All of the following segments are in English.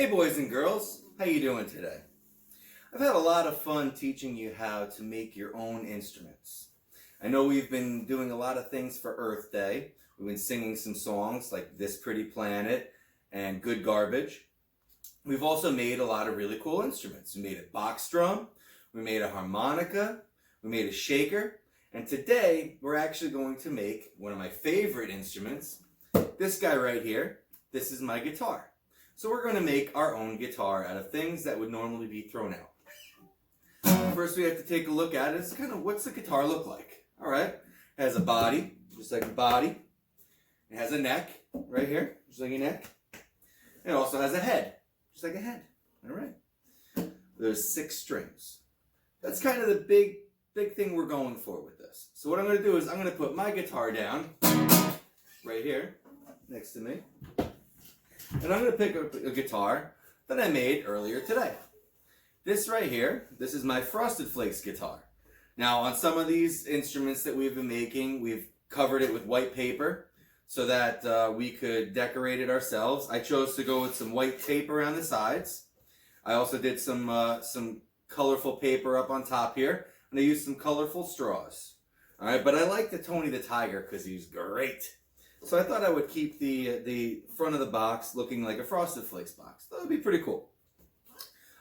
Hey boys and girls, how you doing today? I've had a lot of fun teaching you how to make your own instruments. I know we've been doing a lot of things for Earth Day. We've been singing some songs like This Pretty Planet and Good Garbage. We've also made a lot of really cool instruments. We made a box drum, we made a harmonica, we made a shaker, and today we're actually going to make one of my favorite instruments, this guy right here. This is my guitar. So we're going to make our own guitar out of things that would normally be thrown out. First we have to take a look at it. It's kind of, what's the guitar look like? Alright, it has a body, just like a body. It has a neck, right here, just like a neck. It also has a head, just like a head. Alright. There's 6 strings. That's kind of the big thing we're going for with this. So what I'm going to do is I'm going to put my guitar down, right here, next to me. And I'm going to pick up a guitar that I made earlier today. This right here, this is my Frosted Flakes guitar. Now on some of these instruments that we've been making, we've covered it with white paper so that we could decorate it ourselves. I chose to go with some white tape around the sides. I also did some colorful paper up on top here, and I used some colorful straws. Alright, but I like the Tony the Tiger because he's great. So I thought I would keep the front of the box looking like a Frosted Flakes box. That would be pretty cool.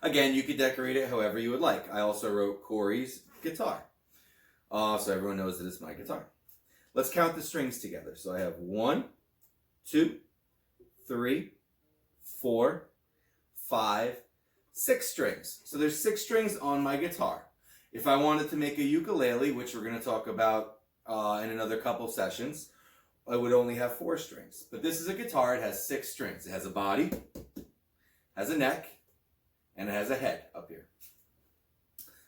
Again, you could decorate it however you would like. I also wrote Corey's guitar. So everyone knows that it's my guitar. Let's count the strings together. So I have 1, 2, 3, 4, 5, 6 strings. So there's 6 strings on my guitar. If I wanted to make a ukulele, which we're going to talk about in another couple sessions, I would only have 4 strings. But this is a guitar. It has 6 strings. It has a body, has a neck, and it has a head up here.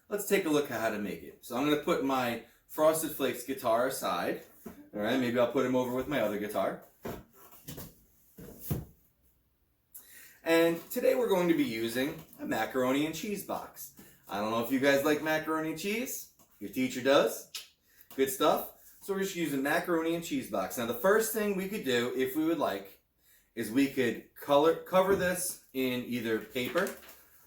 Let's take a look at how to make it. So I'm going to put my Frosted Flakes guitar aside. All right, maybe I'll put him over with my other guitar. And today we're going to be using a macaroni and cheese box. I don't know if you guys like macaroni and cheese. Your teacher does. Good stuff. So we're just using macaroni and cheese box. Now the first thing we could do, if we would like, is we could cover this in either paper,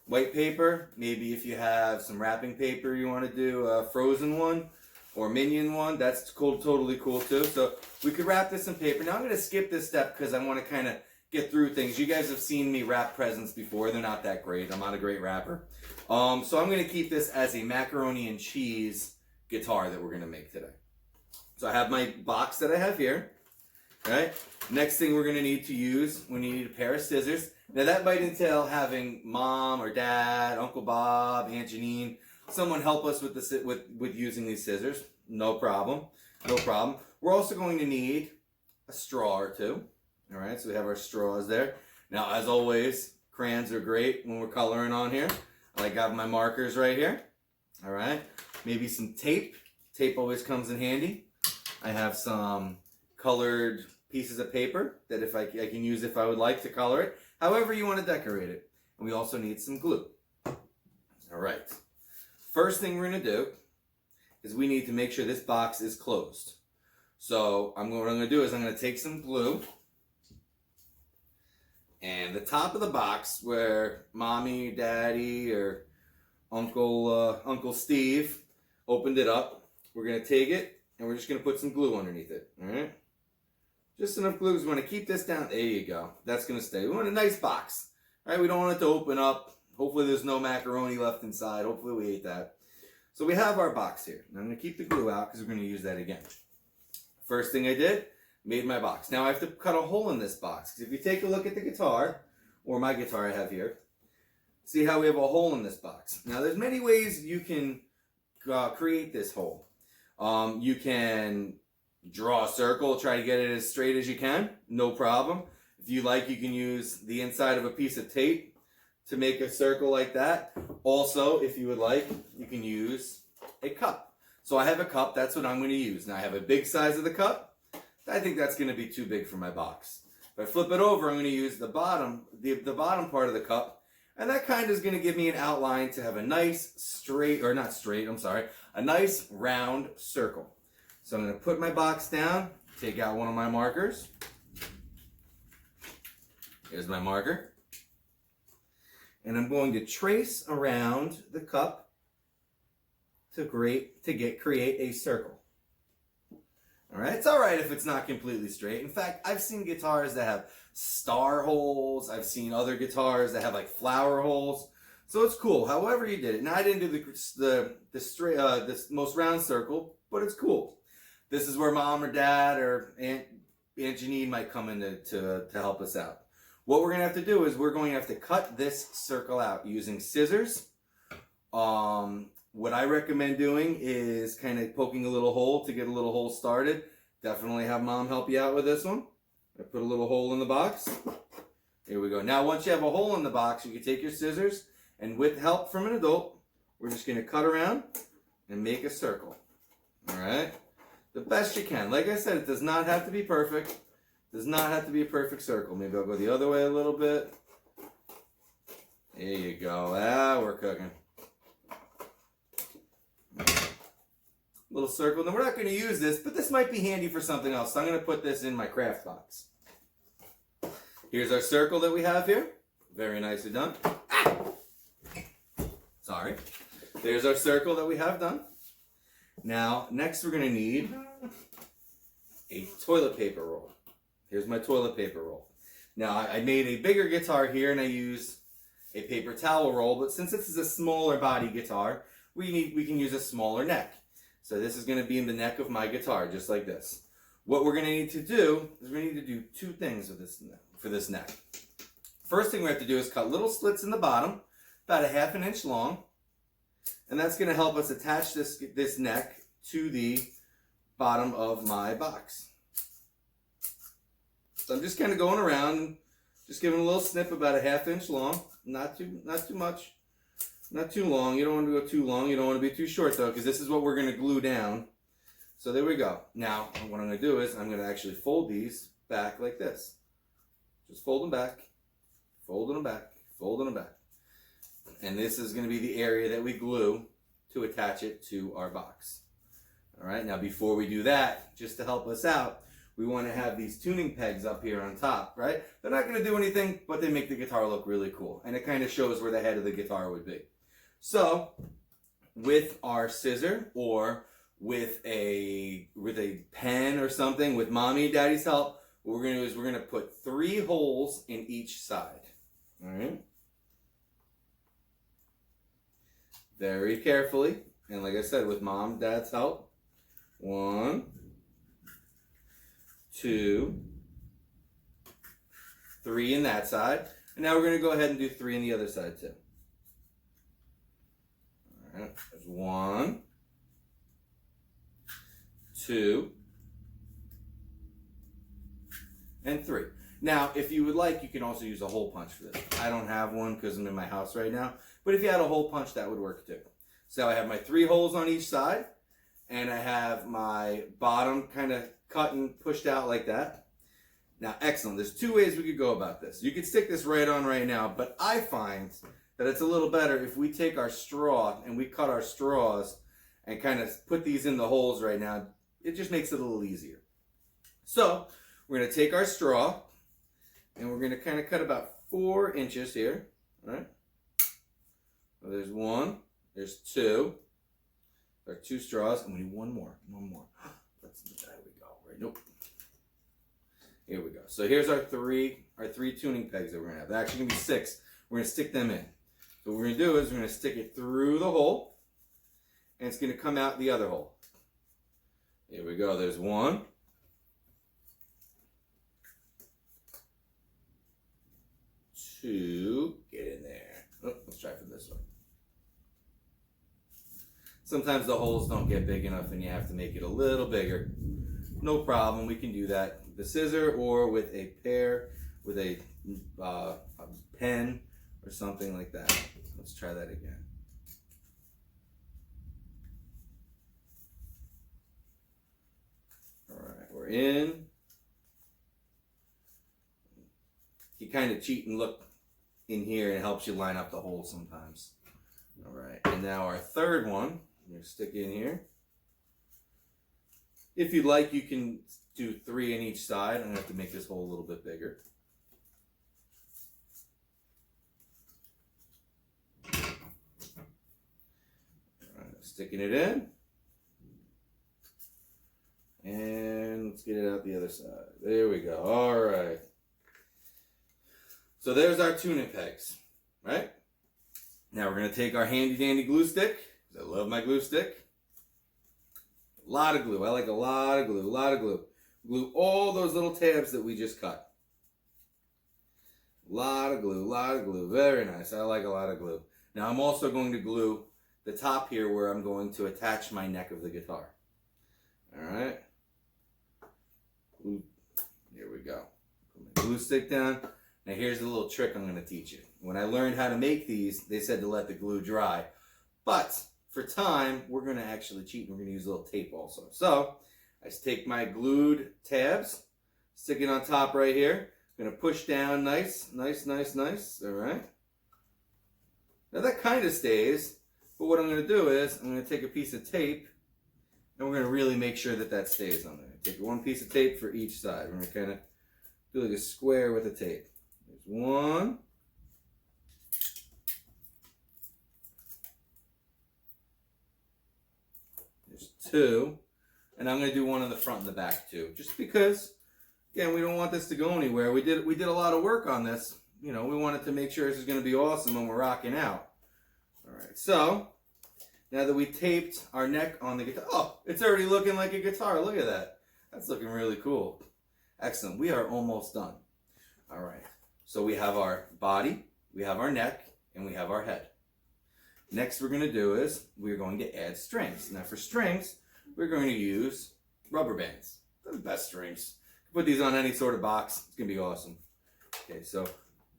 white paper, maybe if you have some wrapping paper you want to do a frozen one or minion one, that's cool, totally cool too. So we could wrap this in paper. Now I'm going to skip this step because I want to kind of get through things. You guys have seen me wrap presents before. They're not that great. I'm not a great rapper. So I'm going to keep this as a macaroni and cheese guitar that we're going to make today. So I have my box that I have here, right? Next thing we're going to need to use, we need a pair of scissors. Now that might entail having mom or dad, Uncle Bob, Aunt Janine, someone help us with with using these scissors. No problem, no problem. We're also going to need a straw or two. All right, so we have our straws there. Now, as always, crayons are great when we're coloring on here. I got my markers right here. All right, maybe some tape. Tape always comes in handy. I have some colored pieces of paper that I can use if I would like to color it. However you want to decorate it. And we also need some glue. All right. First thing we're going to do is we need to make sure this box is closed. So what I'm going to do is I'm going to take some glue. And the top of the box where mommy, daddy, or Uncle Steve opened it up, we're going to take it. And we're just going to put some glue underneath it, all right? Just enough glue because we want to keep this down. There you go. That's going to stay. We want a nice box, all right? We don't want it to open up. Hopefully there's no macaroni left inside. Hopefully we ate that. So we have our box here. And I'm going to keep the glue out because we're going to use that again. First thing I did, made my box. Now I have to cut a hole in this box. Because if you take a look at the guitar, or my guitar I have here, see how we have a hole in this box. Now there's many ways you can create this hole. You can draw a circle, try to get it as straight as you can, no problem. If you like, you can use the inside of a piece of tape to make a circle like that. Also, if you would like, you can use a cup. So I have a cup, that's what I'm going to use. Now I have a big size of the cup. I think that's going to be too big for my box. If I flip it over, I'm going to use the bottom part of the cup. And that kind of is going to give me an outline to have a nice a nice round circle. So I'm going to put my box down, take out one of my markers. Here's my marker. And I'm going to trace around the cup to create a circle. All right, it's all right if it's not completely straight. In fact, I've seen guitars that have star holes. I've seen other guitars that have like flower holes. So it's cool. However you did it. Now I didn't do this most round circle, but it's cool. This is where mom or dad or Aunt Janine might come in to help us out. What we're gonna have to do is we're going to have to cut this circle out using scissors. What I recommend doing is kind of poking a little hole to get a little hole started. Definitely have mom help you out with this one. I put a little hole in the box. Here we go. Now once you have a hole in the box, you can take your scissors and with help from an adult, we're just going to cut around and make a circle. All right? The best you can. Like I said, it does not have to be perfect. It does not have to be a perfect circle. Maybe I'll go the other way a little bit. There you go. Ah, we're cooking. Little circle. Now we're not going to use this, but this might be handy for something else. So I'm going to put this in my craft box. Here's our circle that we have here. Very nicely done. Ah! Sorry. There's our circle that we have done. Now, next we're going to need a toilet paper roll. Here's my toilet paper roll. Now, I made a bigger guitar here and I use a paper towel roll, but since this is a smaller body guitar, we can use a smaller neck. So this is going to be in the neck of my guitar, just like this. What we're going to need to do is we need to do two things with this for this neck. First thing we have to do is cut little slits in the bottom, about a 1/2 inch long, and that's going to help us attach this neck to the bottom of my box. So I'm just kind of going around, just giving a little snip about a 1/2 inch long, not too much. Not too long. You don't want to go too long. You don't want to be too short though, because this is what we're going to glue down. So there we go. Now, what I'm going to do is I'm going to actually fold these back like this. Just fold them back, folding them back, folding them back. And this is going to be the area that we glue to attach it to our box. All right. Now, before we do that, just to help us out, we want to have these tuning pegs up here on top, right? They're not going to do anything, but they make the guitar look really cool. And it kind of shows where the head of the guitar would be. So, with our scissor or with a pen or something, with mommy and daddy's help, what we're going to do is we're going to put 3 holes in each side. All right? Very carefully. And like I said, with mom and dad's help. 1, 2, 3 in that side. And now we're going to go ahead and do 3 in the other side too. All right, there's 1, 2, and 3. Now, if you would like, you can also use a hole punch for this. I don't have one because I'm in my house right now. But if you had a hole punch, that would work too. So I have my 3 holes on each side. And I have my bottom kind of cut and pushed out like that. Now, excellent. There's 2 ways we could go about this. You could stick this right on right now, but I find that it's a little better if we take our straw and we cut our straws and kind of put these in the holes right now. It just makes it a little easier. So, we're going to take our straw and we're going to kind of cut about 4 inches here. All right? So there's 1, there's 2. There are 2 straws, and we need one more. There we go. Right? Nope. Here we go. So here's our three tuning pegs that we're gonna have. They're actually gonna be 6. We're gonna stick them in. So what we're gonna do is we're gonna stick it through the hole, and it's gonna come out the other hole. Here we go. There's 1. 2. Get in there. Oh, let's try for this one. Sometimes the holes don't get big enough and you have to make it a little bigger. No problem, we can do that with the scissor or with a pen or something like that. Let's try that again. All right, we're in. You kind of cheat and look in here and it helps you line up the holes sometimes. All right, and now our third one. I'm going to stick in here. If you'd like, you can do 3 in each side. I'm going to have to make this hole a little bit bigger. sticking it in. And let's get it out the other side. There we go. All right. So there's our tuning pegs, right? Now we're going to take our handy dandy glue stick. I love my glue stick. A lot of glue. I like a lot of glue. A lot of glue. Glue all those little tabs that we just cut. A lot of glue. A lot of glue. Very nice. I like a lot of glue. Now I'm also going to glue the top here where I'm going to attach my neck of the guitar. All right. Here we go. Put my glue stick down. Now here's the little trick I'm going to teach you. When I learned how to make these, they said to let the glue dry. But for time, we're going to actually cheat and we're going to use a little tape also. So I just take my glued tabs, stick it on top right here. I'm going to push down nice, nice, nice, nice. All right. Now that kind of stays, but what I'm going to do is I'm going to take a piece of tape and we're going to really make sure that that stays on there. Take one piece of tape for each side. We're going to kind of do like a square with the tape. There's one. There's two. And I'm going to do one on the front and the back too. Just because, again, we don't want this to go anywhere. We did a lot of work on this. You know, we wanted to make sure this is going to be awesome when we're rocking out. All right, so now that we taped our neck on the guitar, oh, it's already looking like a guitar. Look at that. That's looking really cool. Excellent. We are almost done. All right. So we have our body, we have our neck, and we have our head. Next we're going to do is we're going to add strings. Now for strings, we're going to use rubber bands. They're the best strings. Put these on any sort of box. It's going to be awesome. Okay, so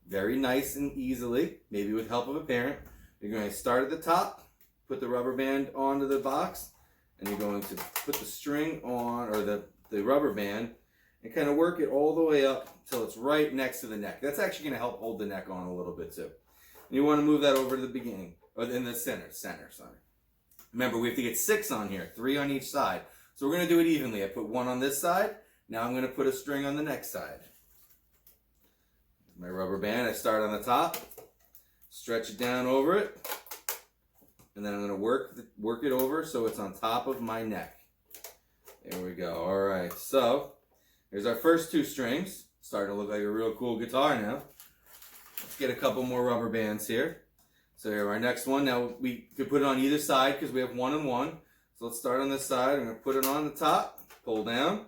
very nice and easily, maybe with help of a parent, you're going to start at the top, put the rubber band onto the box, and you're going to put the string on, or the rubber band, and kind of work it all the way up until it's right next to the neck. That's actually going to help hold the neck on a little bit too. And you want to move that over to the beginning, or in the center, sorry. Remember, we have to get 6 on here, 3 on each side. So we're going to do it evenly. I put 1 on this side. Now I'm going to put a string on the next side. My rubber band, I start on the top, stretch it down over it, and then I'm going to work it over so it's on top of my neck. There we go. All right, so here's our first 2 strings. Starting to look like a real cool guitar now. Let's get a couple more rubber bands here. So here, our next one. Now we could put it on either side because we have 1 and 1. So let's start on this side. I'm going to put it on the top, pull down,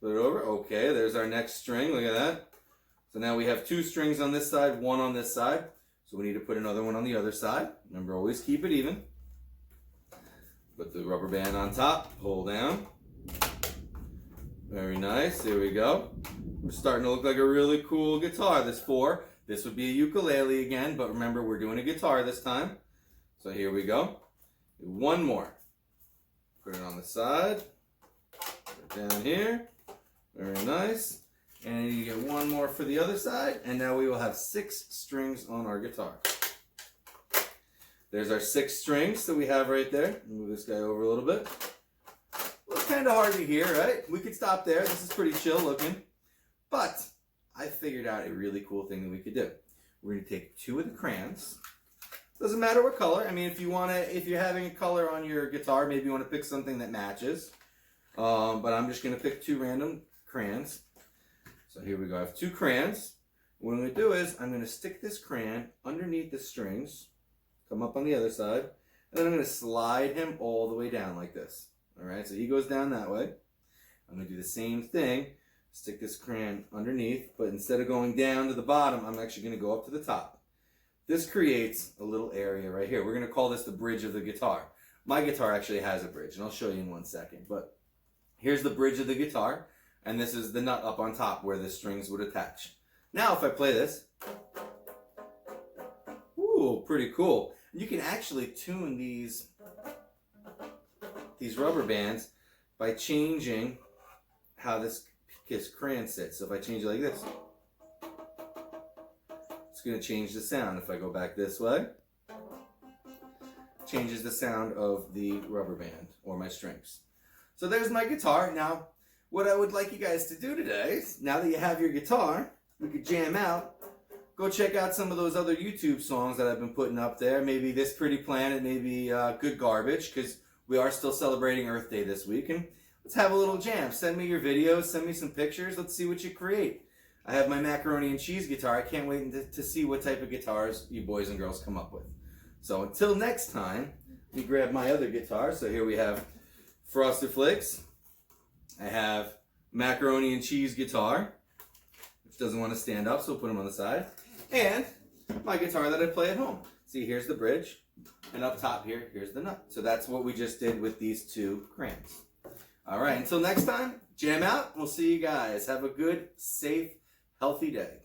put it over. Okay, there's our next string. Look at that. So now we have 2 strings on this side, 1 on this side. So we need to put another one on the other side. Remember, always keep it even. Put the rubber band on top, pull down. Very nice, there we go. We're starting to look like a really cool guitar. This 4, this would be a ukulele again, but remember we're doing a guitar this time. So here we go. 1 more. Put it on the side, put it down here. Very nice. And you get 1 more for the other side, and now we will have 6 strings on our guitar. There's our 6 strings that we have right there. Move this guy over a little bit. Well, it's kind of hard to hear, right? We could stop there. This is pretty chill looking. But I figured out a really cool thing that we could do. We're going to take 2 of the crayons. Doesn't matter what color. I mean, if you're having a color on your guitar, maybe you want to pick something that matches. But I'm just going to pick 2 random crayons. So here we go. I have 2 crayons. What I'm going to do is I'm going to stick this crayon underneath the strings, come up on the other side, and then I'm going to slide him all the way down like this. All right, so he goes down that way. I'm going to do the same thing. Stick this crayon underneath, but instead of going down to the bottom, I'm actually going to go up to the top. This creates a little area right here. We're going to call this the bridge of the guitar. My guitar actually has a bridge, and I'll show you in 1 second. But here's the bridge of the guitar. And this is the nut up on top where the strings would attach. Now if I play this, ooh, pretty cool. You can actually tune these rubber bands by changing how this crayon sits. So if I change it like this, it's going to change the sound. If I go back this way, changes the sound of the rubber band or my strings. So there's my guitar. Now, what I would like you guys to do today is, now that you have your guitar, we could jam out go check out some of those other YouTube songs that I've been putting up there. Maybe This Pretty Planet, maybe Good Garbage, because we are still celebrating Earth Day this week. And let's have a little jam. Send me your videos, send me some pictures. Let's see what you create. I have my macaroni and cheese guitar. I can't wait to see what type of guitars you boys and girls come up with. So until next time, let me grab my other guitar. So here we have Frosted Flakes. I have macaroni and cheese guitar, which doesn't want to stand up, so we'll put them on the side. And my guitar that I play at home. See, here's the bridge, and up top here, here's the nut. So that's what we just did with these two crayons. All right, until next time, jam out. We'll see you guys. Have a good, safe, healthy day.